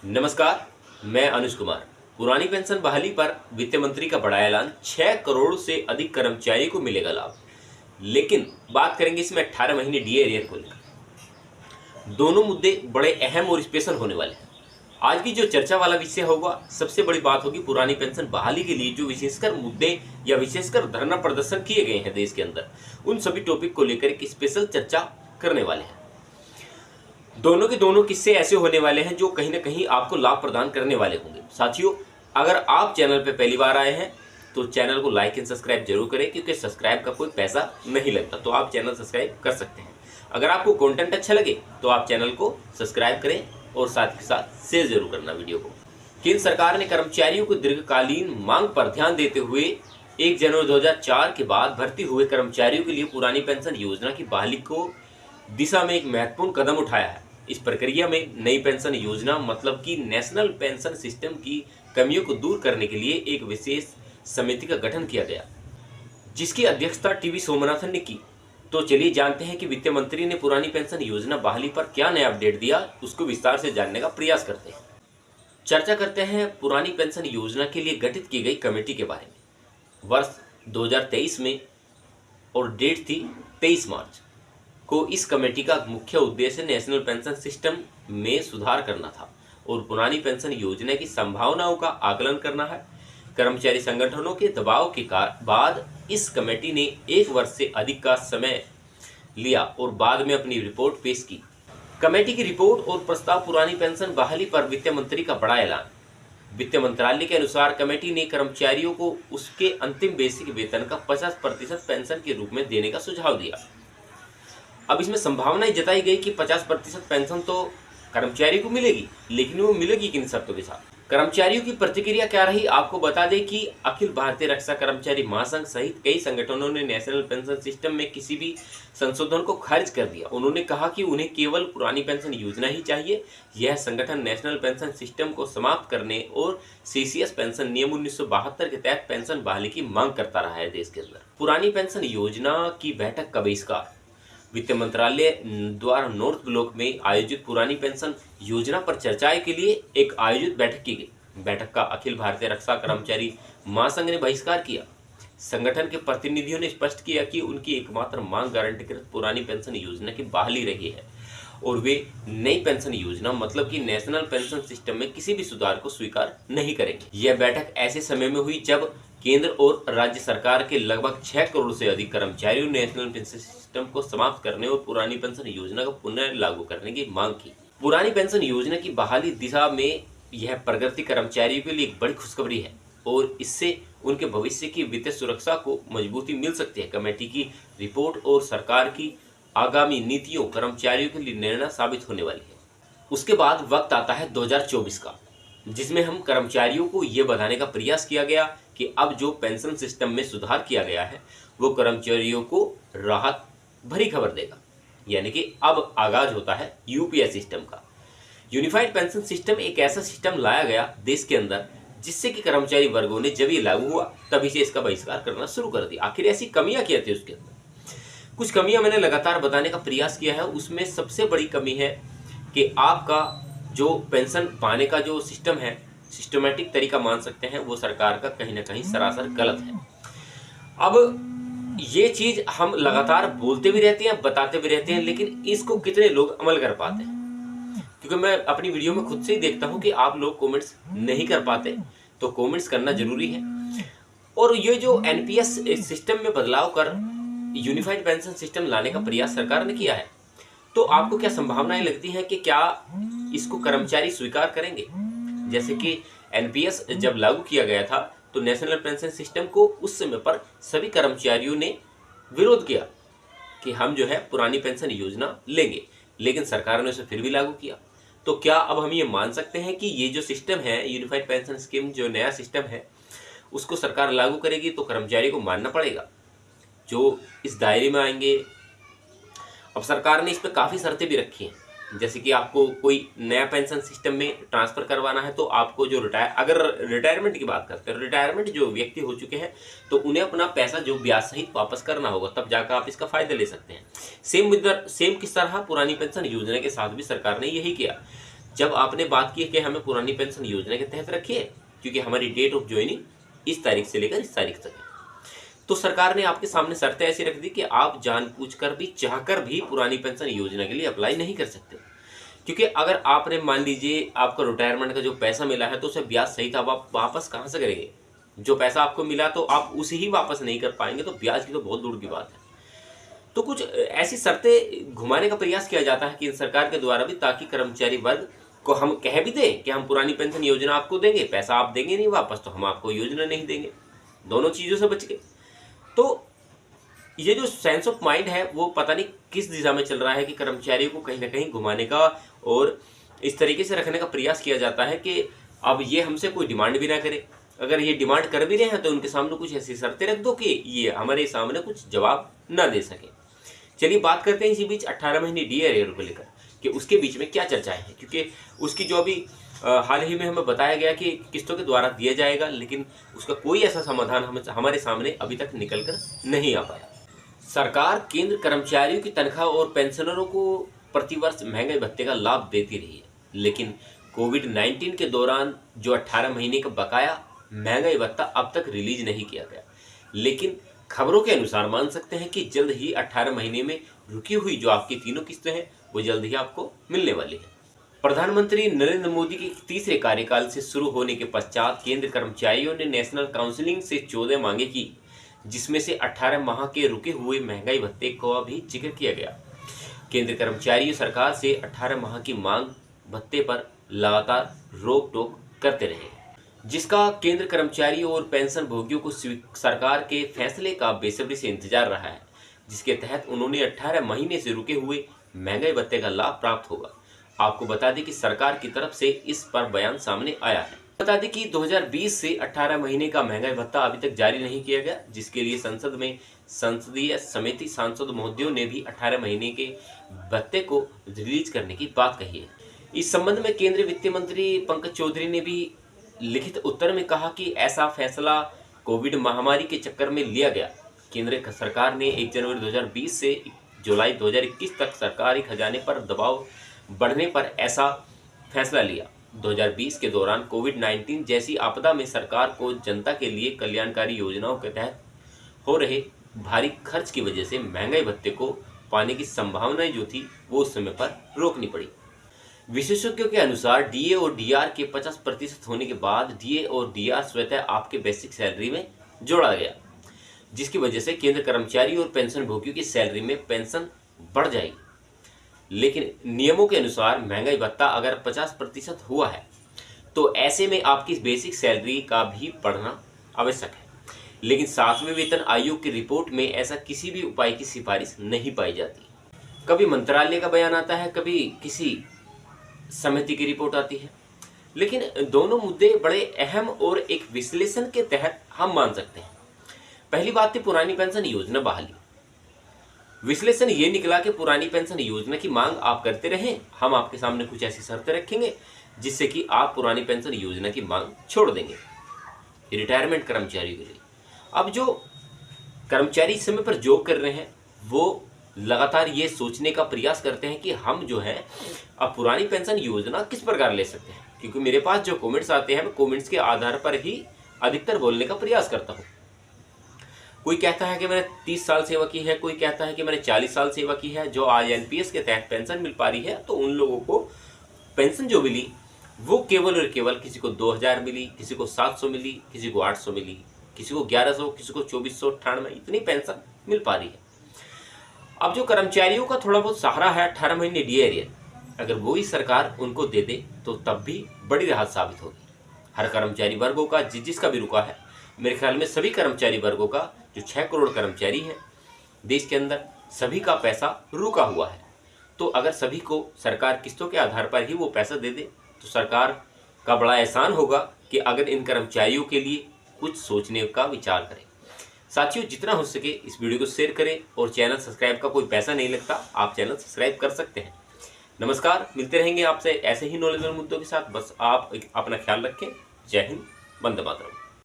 नमस्कार, मैं अनुज कुमार। पुरानी पेंशन बहाली पर वित्त मंत्री का बड़ा ऐलान। 6 करोड़ से अधिक कर्मचारियों को मिलेगा लाभ। लेकिन बात करेंगे इसमें 18 महीने डीए एरियर को लेकर। दोनों मुद्दे बड़े अहम और स्पेशल होने वाले हैं। आज की जो चर्चा वाला विषय होगा, सबसे बड़ी बात होगी पुरानी पेंशन बहाली के लिए जो विशेषकर मुद्दे या विशेषकर धरना प्रदर्शन किए गए हैं देश के अंदर, उन सभी टॉपिक को लेकर एक स्पेशल चर्चा करने वाले हैं। दोनों के दोनों किस्से ऐसे होने वाले हैं जो कहीं ना कहीं आपको लाभ प्रदान करने वाले होंगे। साथियों, अगर आप चैनल पे पहली बार आए हैं तो चैनल को लाइक एंड सब्सक्राइब जरूर करें, क्योंकि सब्सक्राइब का कोई पैसा नहीं लगता, तो आप चैनल सब्सक्राइब कर सकते हैं। अगर आपको कंटेंट अच्छा लगे तो आप चैनल को सब्सक्राइब करें और साथ ही साथ शेयर जरूर करना वीडियो को। केंद्र सरकार ने कर्मचारियों को दीर्घकालीन मांग पर ध्यान देते हुए 1 जनवरी 2004 के बाद भर्ती हुए कर्मचारियों के लिए पुरानी पेंशन योजना की बहाली को दिशा में एक महत्वपूर्ण कदम उठाया है। इस प्रक्रिया में नई पेंशन योजना मतलब कि नेशनल पेंशन सिस्टम की कमियों को दूर करने के लिए एक विशेष समिति का गठन किया गया, जिसकी अध्यक्षता टीवी सोमनाथन ने की। तो चलिए जानते हैं कि वित्त मंत्री ने पुरानी पेंशन योजना बहाली पर क्या नया अपडेट दिया, उसको विस्तार से जानने का प्रयास करते हैं। चर्चा करते हैं पुरानी पेंशन योजना के लिए गठित की गई कमेटी के बारे में। वर्ष 2023 में और डेट थी 23 मार्च को इस कमेटी का मुख्य उद्देश्य नेशनल पेंशन सिस्टम में सुधार करना था और पुरानी पेंशन योजना की संभावनाओं का आकलन करना है। कर्मचारी संगठनों के दबाव के बाद इस कमेटी ने 1 वर्ष से अधिक का समय लिया और बाद में अपनी रिपोर्ट पेश की। कमेटी की रिपोर्ट और प्रस्ताव पुरानी पेंशन बहाली पर वित्त मंत्री का बड़ा ऐलान। वित्त मंत्रालय के अनुसार कमेटी ने कर्मचारियों को उसके अंतिम बेसिक वेतन का 50% पेंशन के रूप में देने का सुझाव दिया। अब इसमें संभावना जताई गई कि 50% पेंशन तो कर्मचारी को मिलेगी, लेकिन वो मिलेगी किन शर्तों के साथ। कर्मचारियों की प्रतिक्रिया क्या रही, आपको बता दें कि अखिल भारतीय रक्षा कर्मचारी महासंघ सहित कई संगठनों ने नेशनल पेंशन सिस्टम में किसी भी संशोधन को खारिज कर दिया। उन्होंने कहा कि उन्हें केवल पुरानी पेंशन योजना ही चाहिए। यह संगठन नेशनल पेंशन सिस्टम को समाप्त करने और सीसीएस पेंशन नियम 1972 के तहत पेंशन बहाली की मांग करता रहा है देश के अंदर। पुरानी पेंशन योजना की बैठक का बहिष्कार। वित्त मंत्रालय द्वारा नॉर्थ ब्लॉक में आयोजित पुरानी पेंशन योजना पर चर्चाएं के लिए एक आयोजित बैठक की गई। बैठक का अखिल भारतीय रक्षा कर्मचारी महासंघ ने बहिष्कार किया। संगठन के प्रतिनिधियों ने स्पष्ट किया कि उनकी एकमात्र मांग गारंटीकृत पुरानी पेंशन योजना की बहाली रही है और वे नई पेंशन योजना मतलब कि नेशनल पेंशन सिस्टम में किसी भी सुधार को स्वीकार नहीं करेंगे। यह बैठक ऐसे समय में हुई जब केंद्र और राज्य सरकार के लगभग 6 करोड़ से अधिक कर्मचारियों ने नेशनल पेंशन सिस्टम को समाप्त करने और पुरानी पेंशन योजना को पुनः लागू करने की मांग की। पुरानी पेंशन योजना की बहाली दिशा में यह प्रगति कर्मचारियों के लिए एक बड़ी खुशखबरी है और इससे उनके भविष्य की वित्तीय सुरक्षा को मजबूती मिल सकती है। कमेटी की रिपोर्ट और सरकार की आगामी नीतियों कर्मचारियों के लिए निर्णय साबित होने वाली है। उसके बाद वक्त आता है 2024 का, जिसमें हम कर्मचारियों को ये बताने का प्रयास किया गया कि अब जो पेंशन सिस्टम में सुधार किया गया है वो कर्मचारियों को राहत भरी खबर देगा। यानी कि अब आगाज होता है यूपीएस सिस्टम का। यूनिफाइड पेंशन सिस्टम एक ऐसा सिस्टम लाया गया देश के अंदर जिससे कि कर्मचारी वर्गों ने जब ये लागू हुआ तभी से इसका बहिष्कार करना शुरू कर दिया। आखिर ऐसी कमियां क्या थी उसके अंदर? कुछ कमियां मैंने लगातार बताने का प्रयास किया है। उसमें सबसे बड़ी कमी है कि आपका जो पेंशन पाने का जो सिस्टम है, सिस्टमेटिक तरीका मान सकते हैं, वो सरकार का कहीं ना कहीं सरासर गलत है। अब ये चीज हम लगातार बोलते भी रहते हैं, बताते भी रहते हैं, लेकिन इसको कितने लोग अमल कर पाते हैं? क्योंकि मैं अपनी वीडियो में खुद से ही देखता हूं कि आप लोग कमेंट्स नहीं कर पाते, तो कमेंट्स करना जरूरी है। और ये जो एनपीएस सिस्टम में बदलाव कर यूनिफाइड पेंशन सिस्टम लाने का प्रयास सरकार ने किया है, तो आपको क्या संभावनाएं लगती हैं कि क्या इसको कर्मचारी स्वीकार करेंगे? जैसे कि एनपीएस जब लागू किया गया था तो नेशनल पेंशन सिस्टम को उस समय पर सभी कर्मचारियों ने विरोध किया कि हम जो है पुरानी पेंशन योजना लेंगे, लेकिन सरकार ने उसे फिर भी लागू किया। तो क्या अब हम ये मान सकते हैं कि ये जो सिस्टम है यूनिफाइड पेंशन स्कीम, जो नया सिस्टम है, उसको सरकार लागू करेगी तो कर्मचारी को मानना पड़ेगा जो इस दायरे में आएंगे? अब सरकार ने इस पर काफ़ी शर्तें भी रखी हैं, जैसे कि आपको कोई नया पेंशन सिस्टम में ट्रांसफ़र करवाना है तो आपको जो अगर रिटायरमेंट की बात करते हैं, रिटायरमेंट जो व्यक्ति हो चुके हैं तो उन्हें अपना पैसा जो ब्याज सहित वापस करना होगा, तब जाकर आप इसका फ़ायदा ले सकते हैं। सेम किस तरह पुरानी पेंशन योजना के साथ भी सरकार ने यही किया। जब आपने बात की कि हमें पुरानी पेंशन योजना के तहत रखिए, क्योंकि हमारी डेट ऑफ ज्वाइनिंग इस तारीख से लेकर इस तारीख तक है, तो सरकार ने आपके सामने शर्तें ऐसी रख दी कि आप जानबूझकर भी चाहकर भी पुरानी पेंशन योजना के लिए अप्लाई नहीं कर सकते। क्योंकि अगर आपने मान लीजिए आपको रिटायरमेंट का जो पैसा मिला है तो उसे ब्याज सहित अब आप वापस कहाँ से करेंगे? जो पैसा आपको मिला तो आप उसे ही वापस नहीं कर पाएंगे, तो ब्याज की तो बहुत दूर की बात है। तो कुछ ऐसी शर्तें घुमाने का प्रयास किया जाता है कि सरकार के द्वारा भी, ताकि कर्मचारी वर्ग को हम कह भी दें कि हम पुरानी पेंशन योजना आपको देंगे, पैसा आप देंगे नहीं वापस तो हम आपको योजना नहीं देंगे, दोनों चीज़ों से बच के। तो ये जो सेंस ऑफ माइंड है वो पता नहीं किस दिशा में चल रहा है कि कर्मचारियों को कहीं ना कहीं घुमाने का और इस तरीके से रखने का प्रयास किया जाता है कि अब ये हमसे कोई डिमांड भी ना करे। अगर ये डिमांड कर भी रहे हैं तो उनके सामने कुछ ऐसी शर्तें रख दो कि ये हमारे सामने कुछ जवाब ना दे सके। चलिए बात करते हैं इसी बीच 18 महीने डीएआर को लेकर कि उसके बीच में क्या चर्चाएं हैं, क्योंकि उसकी जो अभी हाल ही में हमें बताया गया कि किस्तों के द्वारा दिया जाएगा, लेकिन उसका कोई ऐसा समाधान हमारे सामने अभी तक निकल कर नहीं आ पाया। सरकार केंद्र कर्मचारियों की तनख्वाह और पेंशनरों को प्रतिवर्ष महंगाई भत्ते का लाभ देती रही है, लेकिन कोविड-19 के दौरान जो 18 महीने का बकाया महंगाई भत्ता अब तक रिलीज नहीं किया गया। लेकिन खबरों के अनुसार मान सकते हैं कि जल्द ही 18 महीने में रुकी हुई जो आपकी तीनों किस्तें हैं वो जल्द ही आपको मिलने वाली है। प्रधानमंत्री नरेंद्र मोदी के तीसरे कार्यकाल से शुरू होने के पश्चात केंद्र कर्मचारियों ने नेशनल काउंसिलिंग से 14 मांगे की, जिसमें से 18 माह के रुके हुए महंगाई भत्ते का भी जिक्र किया गया। केंद्र कर्मचारी सरकार से 18 माह की मांग भत्ते पर लगातार रोक टोक करते रहे, जिसका केंद्र कर्मचारियों और पेंशन भोगियों को सरकार के फैसले का बेसब्री से इंतजार रहा है, जिसके तहत उन्होंने 18 महीने से रुके हुए महंगाई भत्ते का लाभ प्राप्त होगा। आपको बता दें कि सरकार की तरफ से इस पर बयान सामने आया है। बता दें कि 2020 से 18 महीने का महंगाई भत्ता अभी तक जारी नहीं किया गया, जिसके लिए संसद में संसदीय समिति सांसद महोदयों ने भी 18 महीने के भत्ते को रिलीज करने की बात कही है। इस संबंध में केंद्रीय वित्त मंत्री पंकज चौधरी ने भी लिखित उत्तर में कहा कि ऐसा फैसला कोविड महामारी के चक्कर में लिया गया। केंद्र सरकार ने 1 जनवरी 2020 से जुलाई 2021 तक सरकारी खजाने पर दबाव बढ़ने पर ऐसा फैसला लिया। 2020 के दौरान कोविड-19 जैसी आपदा में सरकार को जनता के लिए कल्याणकारी योजनाओं के तहत हो रहे भारी खर्च की वजह से महंगाई भत्ते को पाने की संभावनाएं जो थी वो उस समय पर रोकनी पड़ी। विशेषज्ञों के अनुसार डीए और डीआर के 50% होने के बाद डीए और डीआर स्वतः आपके बेसिक सैलरी में जोड़ा गया, जिसकी वजह से केंद्र कर्मचारी और पेंशन भोगियों की सैलरी में पेंशन बढ़ जाएगी। लेकिन नियमों के अनुसार महंगाई भत्ता अगर 50% हुआ है तो ऐसे में आपकी बेसिक सैलरी का भी बढ़ना आवश्यक है। लेकिन 7वें वेतन आयोग की रिपोर्ट में ऐसा किसी भी उपाय की सिफारिश नहीं पाई जाती। कभी मंत्रालय का बयान आता है, कभी किसी समिति की रिपोर्ट आती है, लेकिन दोनों मुद्दे बड़े अहम और एक विश्लेषण के तहत हम मान सकते हैं। पहली बात थी पुरानी पेंशन योजना बहाली। विश्लेषण ये निकला कि पुरानी पेंशन योजना की मांग आप करते रहें, हम आपके सामने कुछ ऐसी शर्तें रखेंगे जिससे कि आप पुरानी पेंशन योजना की मांग छोड़ देंगे रिटायरमेंट कर्मचारियों के लिए। अब जो कर्मचारी इस समय पर जॉब कर रहे हैं वो लगातार ये सोचने का प्रयास करते हैं कि हम जो है अब पुरानी पेंशन योजना किस प्रकार ले सकते हैं, क्योंकि मेरे पास जो कमेंट्स आते हैं मैं कमेंट्स के आधार पर ही अधिकतर बोलने का प्रयास करता हूँ। कोई कहता है कि मैंने 30 साल सेवा की है, कोई कहता है कि मैंने 40 साल सेवा की है, जो आज एनपीएस के तहत पेंशन मिल पा रही है, तो उन लोगों को पेंशन जो मिली वो केवल और केवल किसी को 2000 मिली, किसी को 700 मिली, किसी को 800 मिली, किसी को 1100, किसी को 2498, इतनी पेंशन मिल पा रही है। अब जो कर्मचारियों का थोड़ा बहुत सहारा है 18 महीने डीए, अगर वो ही सरकार उनको दे दे तो तब भी बड़ी राहत साबित होगी। हर कर्मचारी वर्गों का जिसका भी रुका है, मेरे ख्याल में सभी कर्मचारी वर्गों का जो 6 करोड़ कर्मचारी हैं देश के अंदर, सभी का पैसा रुका हुआ है। तो अगर सभी को सरकार किस्तों के आधार पर ही वो पैसा दे दे तो सरकार का बड़ा एहसान होगा कि अगर इन कर्मचारियों के लिए कुछ सोचने का विचार करें। साथियों, जितना हो सके इस वीडियो को शेयर करें और चैनल सब्सक्राइब का कोई पैसा नहीं लगता, आप चैनल सब्सक्राइब कर सकते हैं। नमस्कार, मिलते रहेंगे आपसे ऐसे ही नॉलेजेबल मुद्दों के साथ। बस आप अपना ख्याल रखें। जय हिंद, वंदे मातरम।